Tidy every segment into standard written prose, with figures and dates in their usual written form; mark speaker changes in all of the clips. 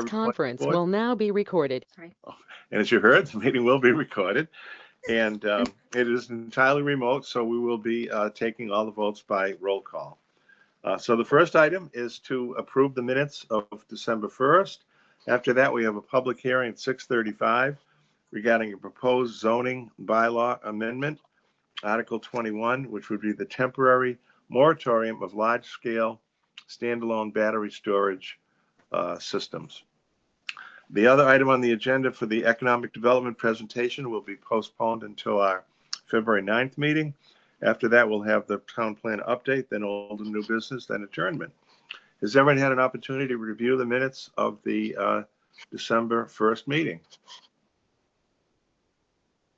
Speaker 1: Sturbridge
Speaker 2: conference
Speaker 1: Board.
Speaker 2: will now be recorded.
Speaker 1: And as you heard, the meeting will be recorded. And it is entirely remote, so we will be taking all the votes by roll call. So the first item is to approve the minutes of December 1st. After that, we have a public hearing at 6:35 regarding a proposed zoning bylaw amendment, Article 21, which would be the temporary moratorium of large-scale standalone battery storage systems. The other item on the agenda for the economic development presentation will be postponed until our February 9th meeting. After that, we'll have the town plan update, then old and new business, then adjournment. Has everyone had an opportunity to review the minutes of the December 1st meeting?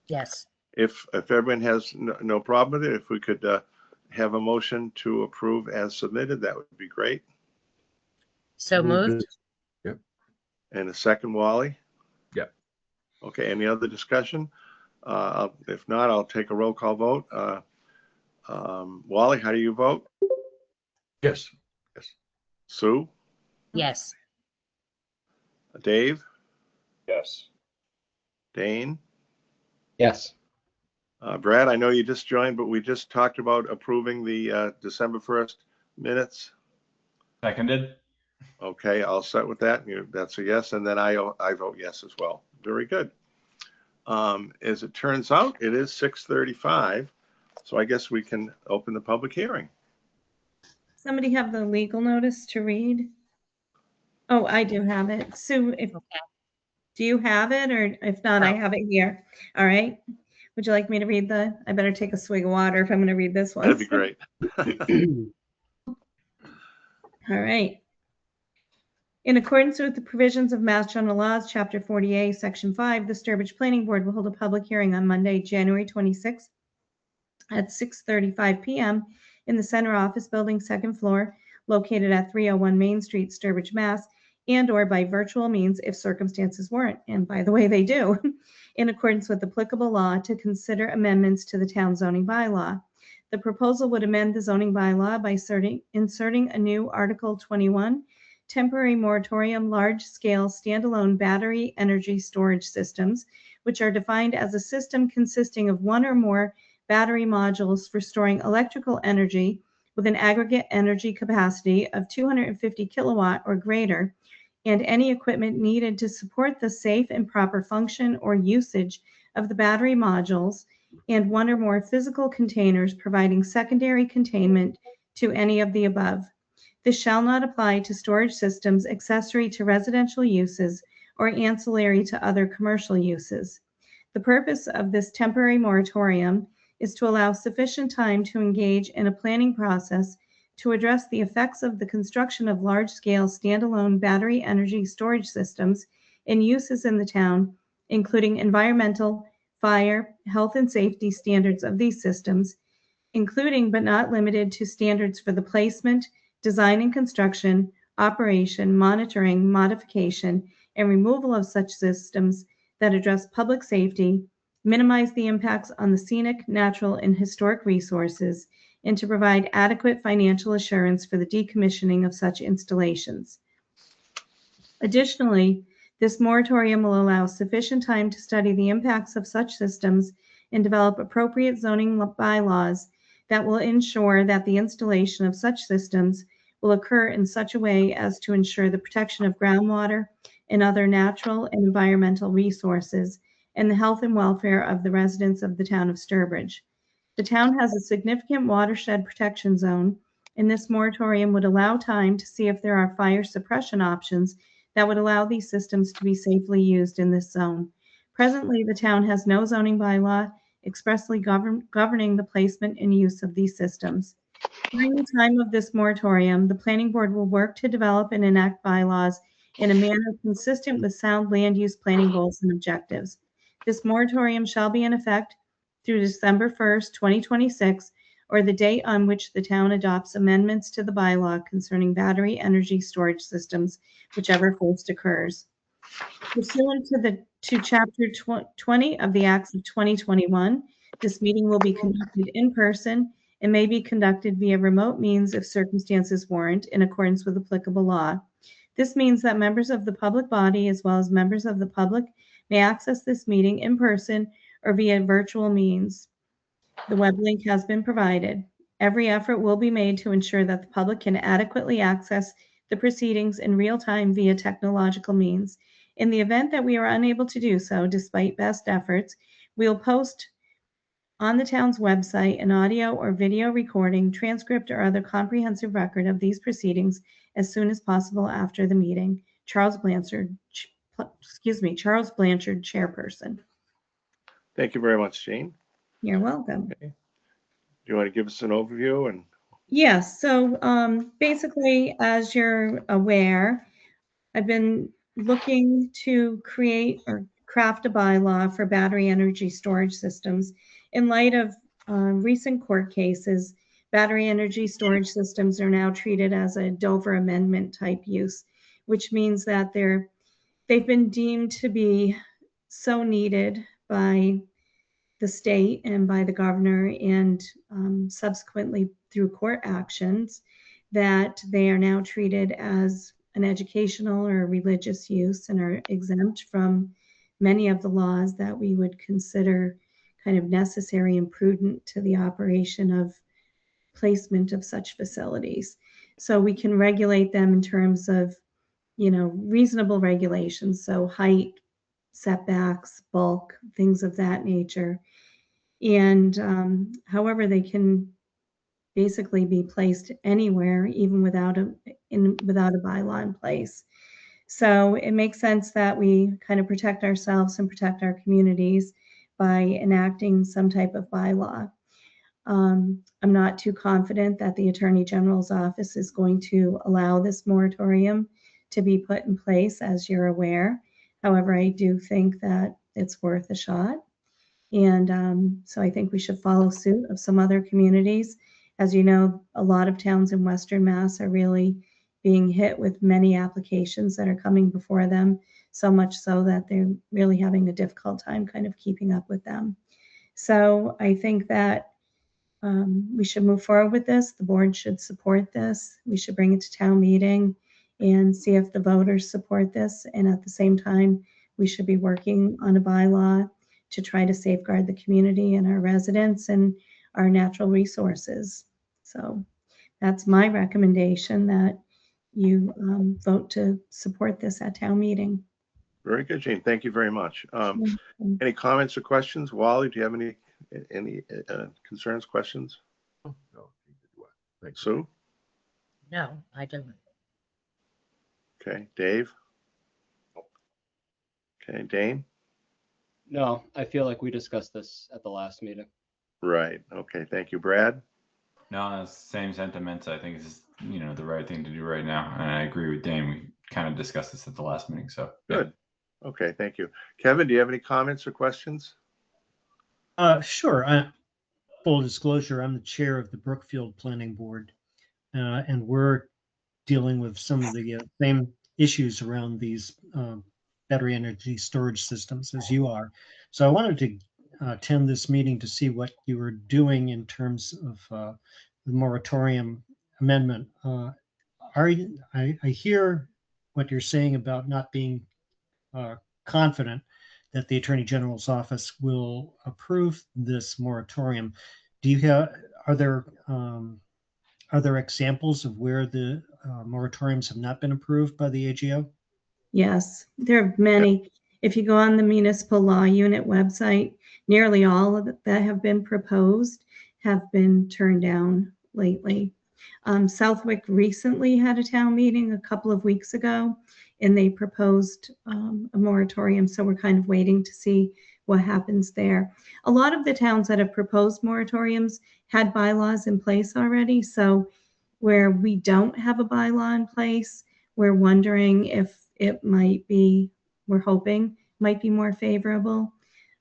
Speaker 3: Yes.
Speaker 1: If everyone has no problem with it, if we could have a motion to approve as submitted, that would be great.
Speaker 3: So moved.
Speaker 4: Yep.
Speaker 1: And a second, Wally?
Speaker 4: Yep.
Speaker 1: Okay, any other discussion? If not, I'll take a roll call vote. Wally, how do you vote?
Speaker 4: Yes. Yes.
Speaker 1: Sue?
Speaker 3: Yes.
Speaker 1: Dave?
Speaker 4: Yes.
Speaker 1: Dane?
Speaker 5: Yes.
Speaker 1: Brad, I know you just joined, but we just talked about approving the December 1st minutes.
Speaker 6: Seconded.
Speaker 1: Okay, I'll set with that. That's a yes, and then I vote yes as well. Very good. As it turns out, it is 6:35, so I guess we can open the public hearing.
Speaker 7: Somebody have the legal notice to read? Oh, I do have it. Sue, do you have it? Or if not, I have it here. All right. Would you like me to read I better take a swig of water if I'm going to read this one.
Speaker 1: That'd be great.
Speaker 7: All right. In accordance with the provisions of Mass General Laws, Chapter 48, Section 5, the Sturbridge Planning Board will hold a public hearing on Monday, January 26th at 6:35 p.m. in the Center Office Building, second floor, located at 301 Main Street, Sturbridge, Mass., and/or by virtual means if circumstances warrant. And by the way, they do, in accordance with applicable law, to consider amendments to the town zoning bylaw. The proposal would amend the zoning bylaw by inserting a new Article 21, temporary moratorium large-scale standalone battery energy storage systems, which are defined as a system consisting of one or more battery modules for storing electrical energy with an aggregate energy capacity of 250 kilowatt or greater, and any equipment needed to support the safe and proper function or usage of the battery modules, and one or more physical containers providing secondary containment to any of the above. This shall not apply to storage systems accessory to residential uses or ancillary to other commercial uses. The purpose of this temporary moratorium is to allow sufficient time to engage in a planning process to address the effects of the construction of large-scale standalone battery energy storage systems and uses in the town, including environmental, fire, health, and safety standards of these systems, including but not limited to standards for the placement, design and construction, operation, monitoring, modification, and removal of such systems that address public safety, minimize the impacts on the scenic, natural, and historic resources, and to provide adequate financial assurance for the decommissioning of such installations. Additionally, this moratorium will allow sufficient time to study the impacts of such systems and develop appropriate zoning bylaws that will ensure that the installation of such systems will occur in such a way as to ensure the protection of groundwater and other natural and environmental resources and the health and welfare of the residents of the town of Sturbridge. The town has a significant watershed protection zone, and this moratorium would allow time to see if there are fire suppression options that would allow these systems to be safely used in this zone. Presently, the town has no zoning bylaw expressly governing the placement and use of these systems. During the time of this moratorium, the planning board will work to develop and enact bylaws in a manner consistent with sound land use planning goals and objectives. This moratorium shall be in effect through December 1st, 2026, or the date on which the town adopts amendments to the bylaw concerning battery energy storage systems, whichever first occurs. Pursuant to Chapter 20 of the Acts of 2021, this meeting will be conducted in person and may be conducted via remote means if circumstances warrant in accordance with applicable law. This means that members of the public body, as well as members of the public, may access this meeting in person or via virtual means. The web link has been provided. Every effort will be made to ensure that the public can adequately access the proceedings in real time via technological means. In the event that we are unable to do so, despite best efforts, we will post on the town's website an audio or video recording, transcript, or other comprehensive record of these proceedings as soon as possible after the meeting. Charles Blanchard, Chairperson.
Speaker 1: Thank you very much, Jane.
Speaker 7: You're welcome.
Speaker 1: Okay. Do you want to give us an overview? And
Speaker 7: Yes, so basically, as you're aware, I've been looking to create or craft a bylaw for battery energy storage systems. In light of recent court cases, battery energy storage systems are now treated as a Dover Amendment type use, which means that they've been deemed to be so needed by the state and by the governor, and subsequently through court actions, that they are now treated as an educational or religious use and are exempt from many of the laws that we would consider kind of necessary and prudent to the operation of placement of such facilities. So we can regulate them in terms of, reasonable regulations, so height, setbacks, bulk, things of that nature. And however, they can basically be placed anywhere, even without a bylaw in place. So it makes sense that we kind of protect ourselves and protect our communities by enacting some type of bylaw. I'm not too confident that the Attorney General's office is going to allow this moratorium to be put in place, as you're aware. However, I do think that it's worth a shot. And so I think we should follow suit of some other communities. As you know, a lot of towns in Western Mass are really being hit with many applications that are coming before them, so much so that they're really having a difficult time kind of keeping up with them. So I think that we should move forward with this. The board should support this. We should bring it to town meeting and see if the voters support this. And at the same time, we should be working on a bylaw to try to safeguard the community and our residents and our natural resources. So that's my recommendation, that you vote to support this at town meeting.
Speaker 1: very good, Jane. Thank you very much. Any comments or questions? Wally, do you have any concerns, questions?
Speaker 4: Oh, no. Thanks.
Speaker 1: Sue?
Speaker 3: No, I don't.
Speaker 1: Okay, Dave? Okay, Dane?
Speaker 2: No, I feel like we discussed this at the last meeting.
Speaker 1: Right. Okay, thank you. Brad?
Speaker 5: No, same sentiments. I think it's the right thing to do right now, and I agree with Dane. We kind of discussed this at the last meeting, so
Speaker 1: Good. Okay, thank you. Kevin, do you have any comments or questions?
Speaker 6: Sure. Full disclosure, I'm the chair of the Brookfield Planning Board, and we're dealing with some of the same issues around these battery energy storage systems as you are. So I wanted to attend this meeting to see what you were doing in terms of the moratorium amendment. I hear what you're saying about not being confident that the Attorney General's office will approve this moratorium. Are there examples of where the moratoriums have not been approved by the AGO?
Speaker 7: Yes, there are many. If you go on the Municipal Law Unit website, nearly all of it that have been proposed have been turned down lately. Southwick recently had a town meeting a couple of weeks ago, and they proposed a moratorium. So we're kind of waiting to see what happens there. A lot of the towns that have proposed moratoriums had bylaws in place already. So where we don't have a bylaw in place, we're wondering if it might be, we're hoping might be more favorable.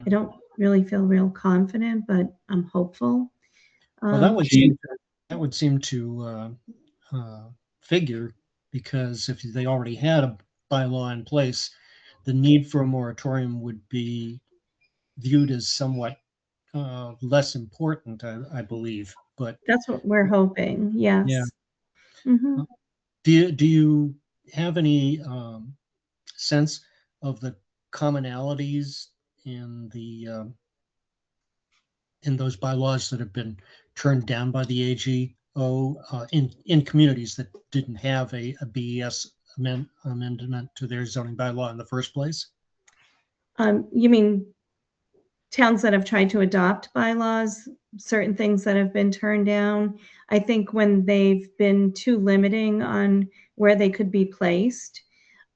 Speaker 7: I don't really feel real confident, but I'm hopeful.
Speaker 6: Well, that would seem to figure, because if they already had a bylaw in place, the need for a moratorium would be viewed as somewhat less important, I believe. But
Speaker 7: that's what we're hoping. Yes.
Speaker 6: Yeah.
Speaker 7: Mm-hmm.
Speaker 6: Do you have any sense of the commonalities in in those bylaws that have been turned down by the AGO in communities that didn't have a BES amendment to their zoning bylaw in the first place?
Speaker 7: You mean towns that have tried to adopt bylaws, certain things that have been turned down? I think when they've been too limiting on where they could be placed,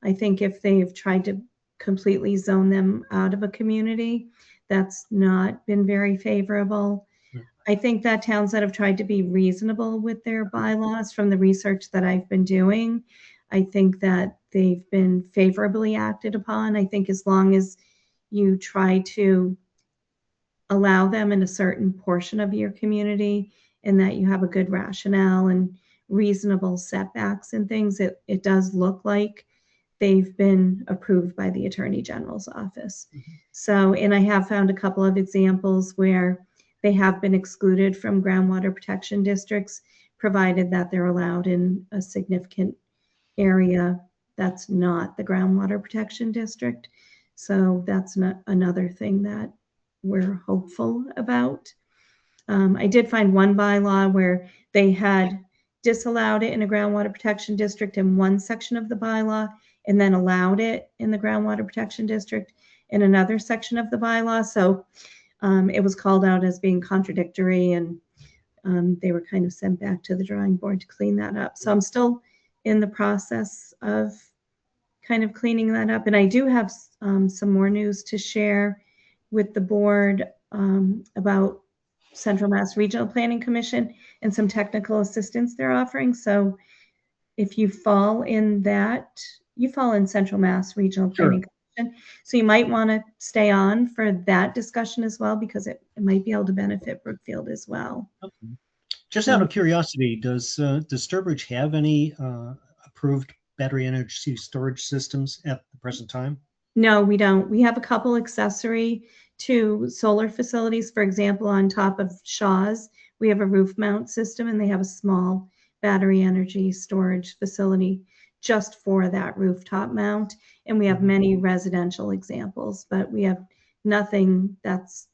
Speaker 7: I think if they've tried to completely zone them out of a community, that's not been very favorable. I think that towns that have tried to be reasonable with their bylaws, from the research that I've been doing, I think that they've been favorably acted upon. I think as long as you try to allow them in a certain portion of your community and that you have a good rationale and reasonable setbacks and things, it does look like they've been approved by the Attorney General's office. So, and I have found a couple of examples where they have been excluded from groundwater protection districts, provided that they're allowed in a significant area that's not the groundwater protection district. So that's another thing that we're hopeful about. I did find one bylaw where they had disallowed it in a groundwater protection district in one section of the bylaw and then allowed it in the groundwater protection district in another section of the bylaw. So it was called out as being contradictory, and they were kind of sent back to the drawing board to clean that up. So I'm still in the process of kind of cleaning that up. And I do have some more news to share with the board about Central Mass Regional Planning Commission and some technical assistance they're offering. So if you fall in that, you fall in Central Mass Regional Planning Commission. So you might want to stay on for that discussion as well, because it might be able to benefit Brookfield as well.
Speaker 6: Okay. Just out of curiosity, does Sturbridge have any approved battery energy storage systems at the present time?
Speaker 7: No, we don't. We have a couple accessory to solar facilities. For example, on top of Shaw's, we have a roof mount system, and they have a small battery energy storage facility just for that rooftop mount. And we have many residential examples, but we have nothing that's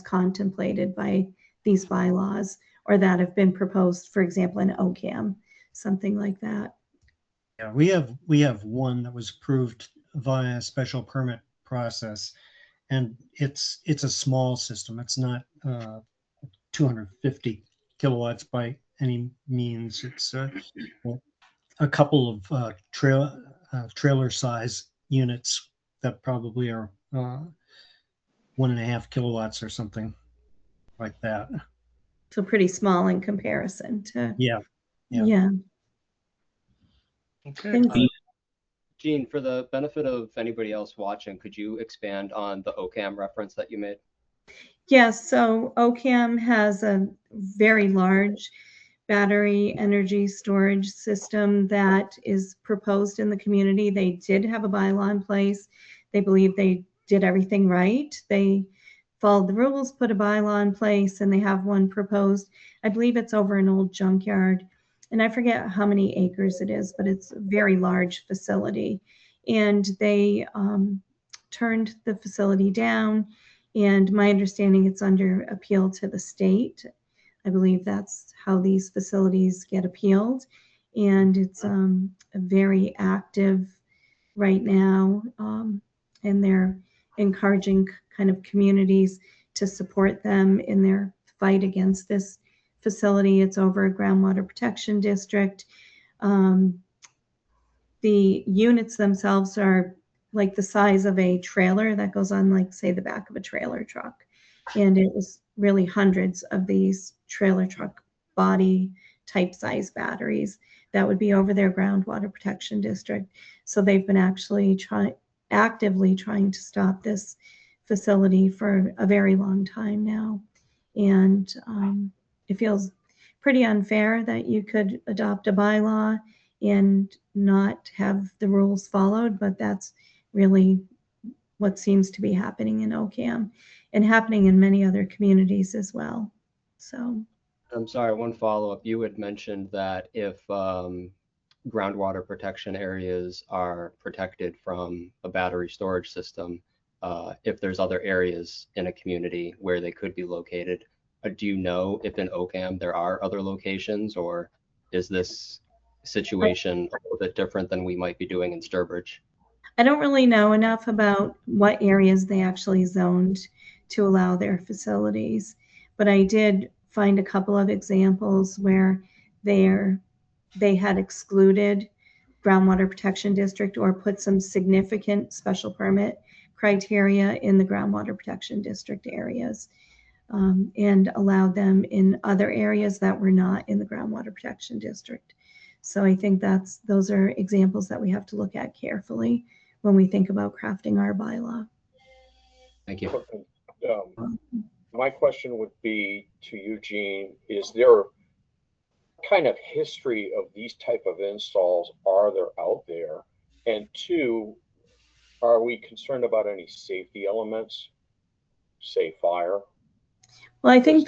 Speaker 7: contemplated by these bylaws or that have been proposed, for example, in OCAM, something like that.
Speaker 6: Yeah, we have one that was approved via a special permit process, and it's a small system. It's not 250 kilowatts by any means. It's a couple of trailer size units that probably are 1.5 kilowatts or something like that.
Speaker 7: So pretty small in comparison to.
Speaker 6: Yeah.
Speaker 1: Okay.
Speaker 7: Thank you.
Speaker 2: Gene, for the benefit of anybody else watching, could you expand on the OCAM reference that you made?
Speaker 7: Yes, so OCAM has a very large battery energy storage system that is proposed in the community. They did have a bylaw in place. They believe they did everything right. They followed the rules, put a bylaw in place, and they have one proposed. I believe it's over an old junkyard. And I forget how many acres it is, but it's a very large facility. And they turned the facility down. And my understanding, it's under appeal to the state. I believe that's how these facilities get appealed. And it's very active right now. And they're encouraging kind of communities to support them in their fight against this facility. It's over a groundwater protection district. The units themselves are like the size of a trailer that goes on, like, say, the back of a trailer truck. And it was really hundreds of these trailer truck body type size batteries that would be over their groundwater protection district. So they've been actually actively trying to stop this facility for a very long time now. And it feels pretty unfair that you could adopt a bylaw and not have the rules followed, but that's really what seems to be happening in OCAM and happening in many other communities as well. So
Speaker 2: I'm sorry, one follow-up. You had mentioned that if groundwater protection areas are protected from a battery storage system, if there's other areas in a community where they could be located. Do you know if in Ocam there are other locations, or is this situation a little bit different than we might be doing in Sturbridge?
Speaker 7: I don't really know enough about what areas they actually zoned to allow their facilities, but I did find a couple of examples where they had excluded groundwater protection district or put some significant special permit criteria in the groundwater protection district areas, and allowed them in other areas that were not in the groundwater protection district. So I think those are examples that we have to look at carefully when we think about crafting our bylaw.
Speaker 2: Thank you.
Speaker 8: My question would be to Eugene, is there kind of history of these type of installs are there out there? And two, are we concerned about any safety elements, say fire?
Speaker 7: Well, I think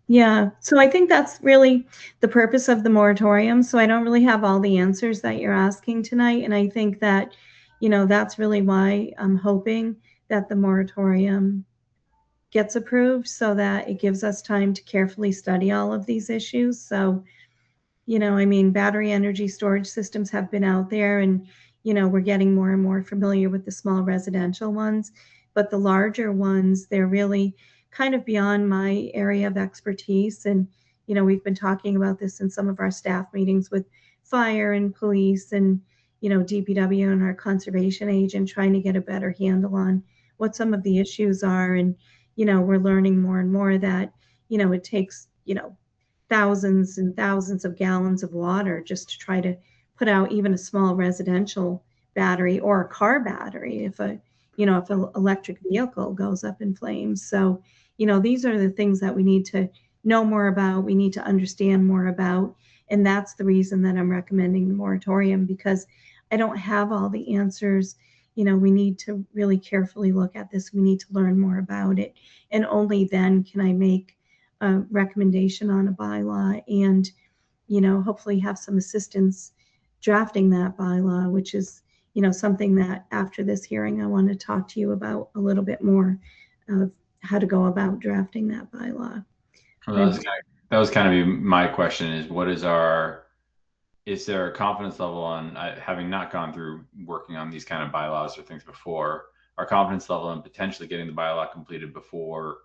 Speaker 7: yeah. So I think that's really the purpose of the moratorium. So I don't really have all the answers that you're asking tonight. And I think that, that's really why I'm hoping that the moratorium gets approved so that it gives us time to carefully study all of these issues. So, battery energy storage systems have been out there, and, we're getting more and more familiar with the small residential ones, but the larger ones, they're really kind of beyond my area of expertise. And, we've been talking about this in some of our staff meetings with fire and police and, DPW and our conservation agent, trying to get a better handle on what some of the issues are. And, we're learning more and more that, it takes, thousands and thousands of gallons of water just to try to put out even a small residential battery or a car battery if an electric vehicle goes up in flames. So, these are the things that we need to know more about. We need to understand more about. And that's the reason that I'm recommending the moratorium, because I don't have all the answers. We need to really carefully look at this. We need to learn more about it. And only then can I make a recommendation on a bylaw and, hopefully have some assistance drafting that bylaw, which is, something that after this hearing, I want to talk to you about a little bit more of how to go about drafting that bylaw.
Speaker 5: Well, that was kind of my question: is there a confidence level on, having not gone through working on these kind of bylaws or things before, our confidence level in potentially getting the bylaw completed before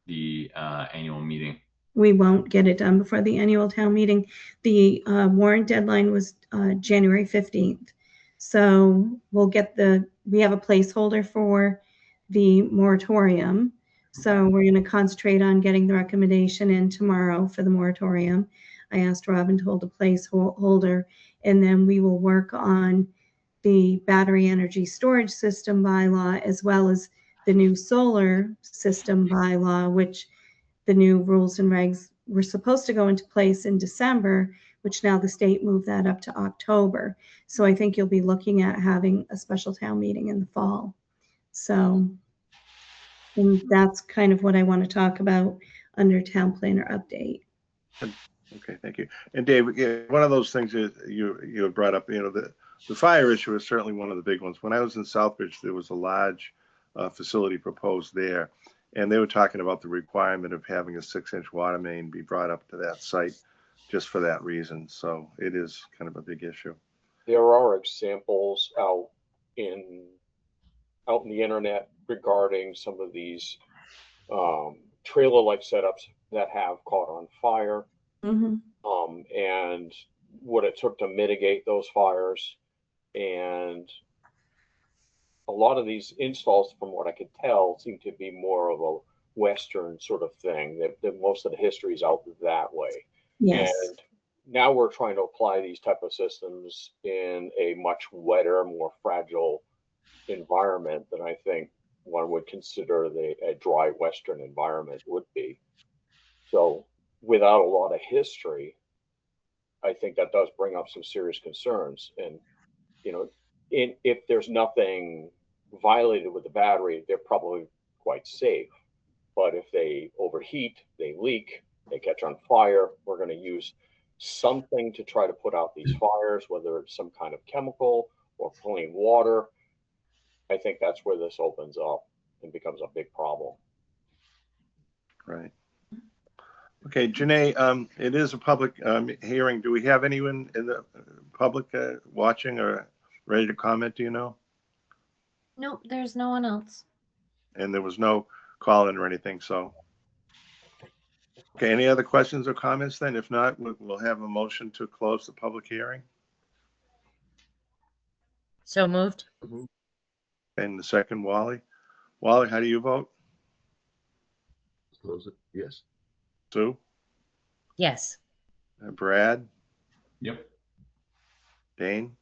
Speaker 5: the annual meeting?
Speaker 7: We won't get it done before the annual town meeting. The warrant deadline was January 15th. So we have a placeholder for the moratorium. So we're going to concentrate on getting the recommendation in tomorrow for the moratorium. I asked Robin to hold a placeholder, and then we will work on the battery energy storage system bylaw, as well as the new solar system bylaw, which the new rules and regs were supposed to go into place in December, which now the state moved that up to October. So I think you'll be looking at having a special town meeting in the fall. So, and that's kind of what I want to talk about under town planner update.
Speaker 1: Okay, thank you. And Dave, one of those things that you had brought up, the fire issue is certainly one of the big ones. When I was in Southbridge, there was a large facility proposed there, and they were talking about the requirement of having a 6-inch water main be brought up to that site just for that reason. So it is kind of a big issue.
Speaker 8: There are examples out in the internet regarding some of these trailer-like setups that have caught on fire.
Speaker 7: Mm-hmm.
Speaker 8: And what it took to mitigate those fires. And a lot of these installs, from what I could tell, seem to be more of a Western sort of thing, that most of the history is out that way.
Speaker 7: Yes.
Speaker 8: And now we're trying to apply these type of systems in a much wetter, more fragile environment than I think one would consider a dry Western environment would be. So without a lot of history, I think that does bring up some serious concerns. And, if there's nothing violated with the battery, they're probably quite safe. But if they overheat, they leak, they catch on fire, we're going to use something to try to put out these fires, whether it's some kind of chemical or clean water, I think that's where this opens up and becomes a big problem.
Speaker 1: Right. Okay, Janae, it is a public hearing. Do we have anyone in the public watching or ready to comment? Do you know?
Speaker 9: Nope, there's no one else.
Speaker 1: And there was no call-in or anything, so. Okay, any other questions or comments then? If not, we'll have a motion to close the public hearing.
Speaker 3: So moved.
Speaker 1: And the second, Wally. Wally, how do you vote?
Speaker 4: Close it. Yes.
Speaker 1: Sue?
Speaker 3: Yes.
Speaker 1: Brad?
Speaker 5: Yep.
Speaker 1: Dane?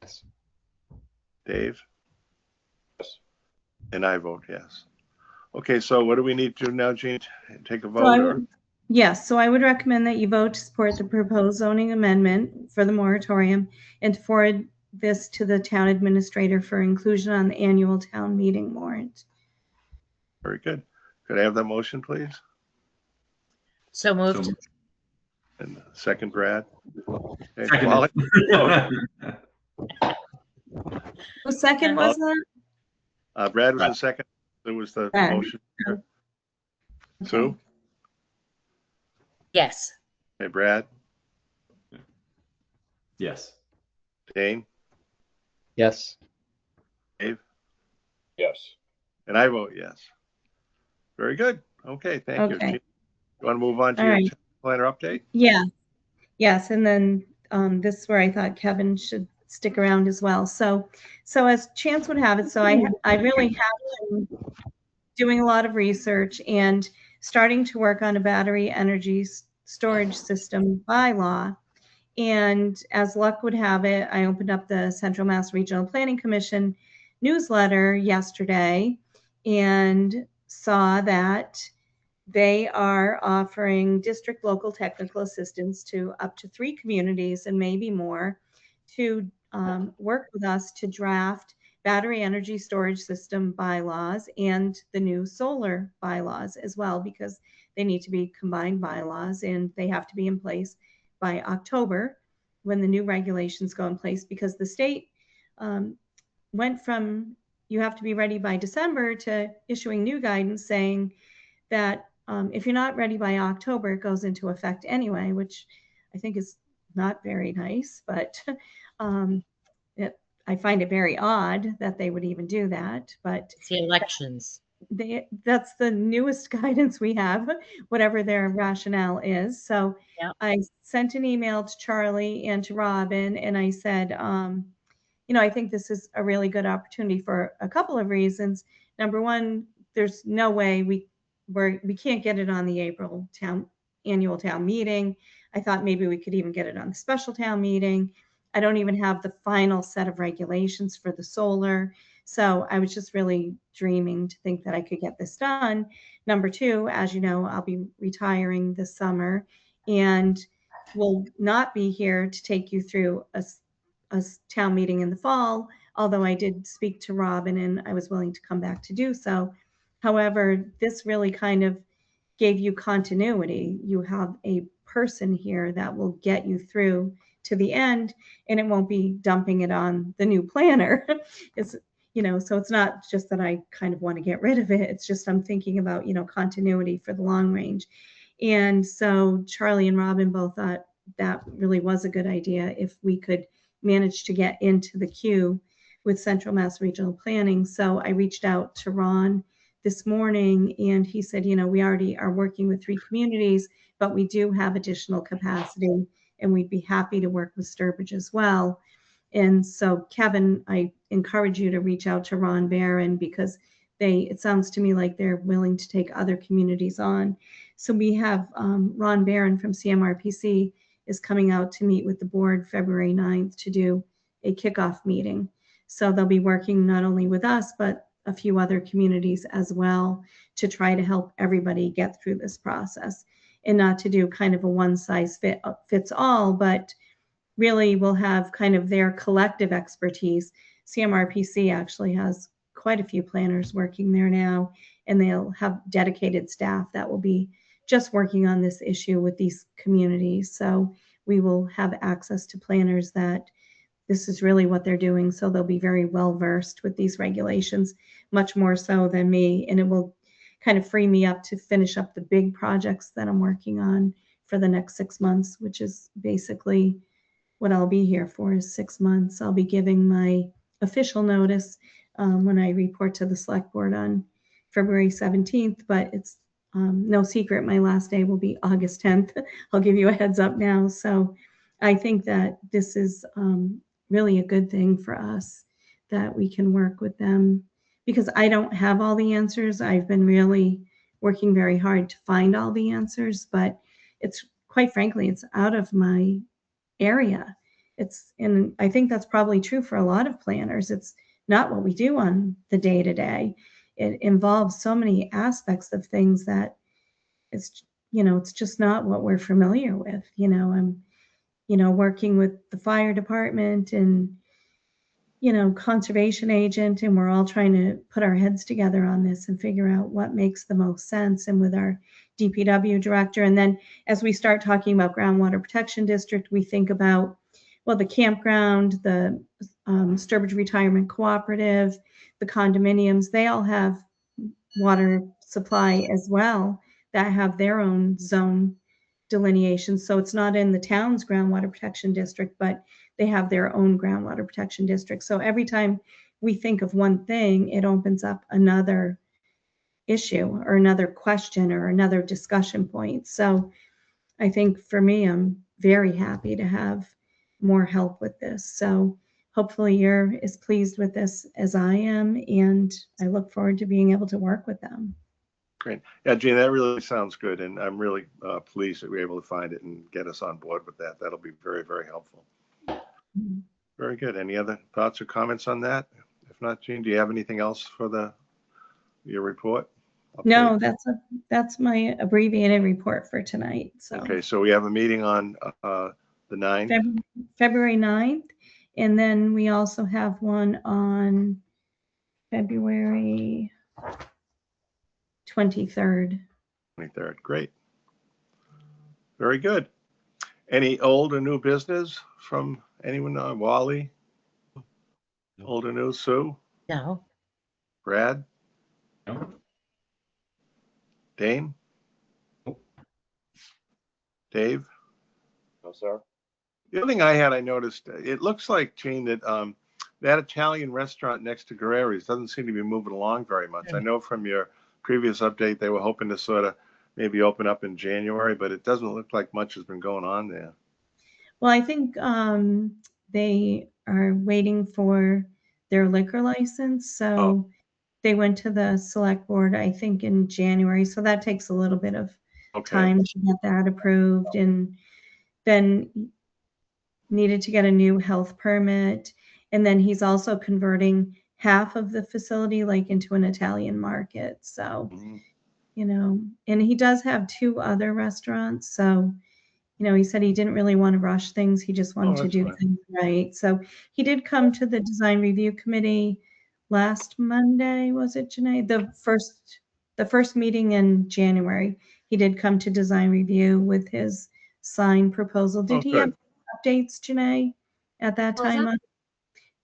Speaker 2: Yes.
Speaker 1: Dave?
Speaker 8: Yes.
Speaker 1: And I vote yes. Okay, so what do we need to do now, Jean? Take a vote?
Speaker 7: So I
Speaker 1: or-
Speaker 7: would, yes, so I would recommend that you vote to support the proposed zoning amendment for the moratorium and to forward this to the town administrator for inclusion on the annual town meeting warrant.
Speaker 1: Very good. Could I have that motion, please?
Speaker 3: So moved.
Speaker 1: And the second, Brad? Okay,
Speaker 5: Second.
Speaker 1: Wally?
Speaker 7: Whose second was that?
Speaker 1: Brad was the second. There was the
Speaker 7: Brad.
Speaker 1: motion. Sue?
Speaker 3: Yes.
Speaker 1: Hey, Brad?
Speaker 5: Yes.
Speaker 1: Dane?
Speaker 2: Yes.
Speaker 1: Dave?
Speaker 8: Yes.
Speaker 1: And I vote yes. Very good. Okay, thank you.
Speaker 7: Okay.
Speaker 1: You want to move on to
Speaker 7: All
Speaker 1: your
Speaker 7: right.
Speaker 1: planner update?
Speaker 7: Yeah, yes, and then this is where I thought Kevin should stick around as well. So as chance would have it, so I really have been doing a lot of research and starting to work on a battery energy storage system bylaw. And as luck would have it, I opened up the Central Mass Regional Planning Commission newsletter yesterday and saw that they are offering district local technical assistance to up to 3 communities and maybe more to work with us to draft battery energy storage system bylaws and the new solar bylaws as well, because they need to be combined bylaws and they have to be in place by October when the new regulations go in place, because the state went from you have to be ready by December to issuing new guidance saying that if you're not ready by October, it goes into effect anyway, which I think is not very nice, but I find it very odd that they would even do that. But
Speaker 3: It's the elections.
Speaker 7: that's the newest guidance we have, whatever their rationale is. So
Speaker 3: Yeah.
Speaker 7: I sent an email to Charlie and to Robin, and I said, I think this is a really good opportunity for a couple of reasons. Number one, there's no way we can't get it on the April annual town meeting. I thought maybe we could even get it on the special town meeting. I don't even have the final set of regulations for the solar. So I was just really dreaming to think that I could get this done. Number two, as you know, I'll be retiring this summer and will not be here to take you through a town meeting in the fall, although I did speak to Robin and I was willing to come back to do so. However, this really kind of gave you continuity. You have a person here that will get you through to the end, and it won't be dumping it on the new planner. So it's not just that I kind of want to get rid of it. It's just I'm thinking about, continuity for the long range. And so Charlie and Robin both thought that really was a good idea if we could manage to get into the queue with Central Mass Regional Planning. So I reached out to Ron this morning and he said, we already are working with 3 communities, but we do have additional capacity and we'd be happy to work with Sturbridge as well. And so Kevin, I encourage you to reach out to Ron Barron because it sounds to me like they're willing to take other communities on. So we have Ron Barron from CMRPC is coming out to meet with the board February 9th to do a kickoff meeting. So they'll be working not only with us, but a few other communities as well to try to help everybody get through this process and not to do kind of a one size fits all, but really we'll have kind of their collective expertise. CMRPC actually has quite a few planners working there now, and they'll have dedicated staff that will be just working on this issue with these communities. So we will have access to planners that this is really what they're doing. So they'll be very well versed with these regulations, much more so than me. And it will kind of free me up to finish up the big projects that I'm working on for the next 6 months, which is basically what I'll be here for is 6 months. I'll be giving my official notice when I report to the select board on February 17th, but it's no secret. My last day will be August 10th. I'll give you a heads up now. So I think that this is really a good thing for us that we can work with them because I don't have all the answers. I've been really working very hard to find all the answers, but it's quite frankly, it's out of my area. And I think that's probably true for a lot of planners. It's not what we do on the day to day. It involves so many aspects of things that it's just not what we're familiar with. I'm working with the fire department and conservation agent, and we're all trying to put our heads together on this and figure out what makes the most sense, and with our DPW director. And then as we start talking about groundwater protection district, we think about, well, the campground, the Sturbridge Retirement Cooperative, the condominiums, they all have water supply as well that have their own zone delineation. So it's not in the town's groundwater protection district, but they have their own groundwater protection district. So every time we think of one thing, it opens up another issue or another question or another discussion point. So I think for me, I'm very happy to have more help with this. So hopefully you're as pleased with this as I am, and I look forward to being able to work with them.
Speaker 1: Great. Yeah, Gina, that really sounds good. And I'm really pleased that we were able to find it and get us on board with that. That'll be very, very helpful. Very good. Any other thoughts or comments on that? If not, Jean, do you have anything else for your report? Update?
Speaker 7: No, that's my abbreviated report for tonight. So
Speaker 1: okay, so we have a meeting on the 9th.
Speaker 7: February 9th, and then we also have one on February 23rd.
Speaker 1: 23rd. Great. Very good. Any old or new business from anyone? Wally?
Speaker 4: No.
Speaker 1: Old or new? Sue?
Speaker 3: No.
Speaker 1: Brad?
Speaker 5: No.
Speaker 1: Dane?
Speaker 2: Nope.
Speaker 1: Dave?
Speaker 8: No, sir.
Speaker 1: The other thing I noticed, it looks like, Gene, that that Italian restaurant next to Guerreri's doesn't seem to be moving along very much. I know from your previous update, they were hoping to sort of maybe open up in January, but it doesn't look like much has been going on there.
Speaker 7: Well, I think they are waiting for their liquor license. So they went to the select board, I think, in January. So that takes a little bit of time to get that approved, and then needed to get a new health permit. And then he's also converting half of the facility like into an Italian market. So, and he does have 2 other restaurants. So, he said he didn't really want to rush things. He just wanted to do things right. So he did come to the design review committee last Monday, was it, Janae? The first meeting in January, he did come to design review with his sign proposal. Did he have updates, Janae, at that time?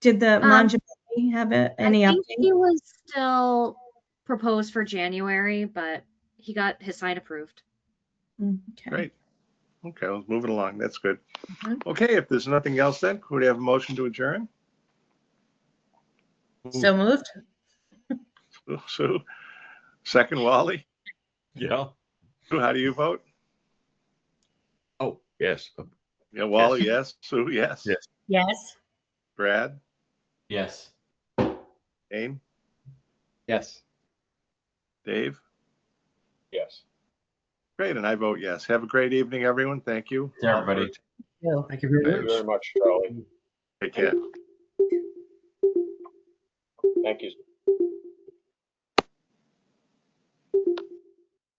Speaker 7: Did the Mongemelli have any updates?
Speaker 9: I think he was still proposed for January, but he got his sign approved.
Speaker 7: Okay.
Speaker 1: Great. Okay, let's move it along. That's good.
Speaker 3: Mm-hmm.
Speaker 1: Okay, if there's nothing else then, could we have a motion to adjourn?
Speaker 3: So moved?
Speaker 1: Sue? Second, Wally?
Speaker 4: Yeah.
Speaker 1: Sue, how do you vote?
Speaker 4: Oh, yes.
Speaker 1: Yeah, Wally, yes. Sue, yes.
Speaker 4: Yes.
Speaker 3: Yes.
Speaker 1: Brad?
Speaker 5: Yes.
Speaker 1: Dane?
Speaker 2: Yes.
Speaker 1: Dave?
Speaker 8: Yes.
Speaker 1: Great, and I vote yes. Have a great evening, everyone. Thank you.
Speaker 5: Yeah, everybody.
Speaker 6: Thank you very
Speaker 8: Thank you
Speaker 6: much.
Speaker 8: very much, Charlie.
Speaker 1: Take care.
Speaker 8: Thank you.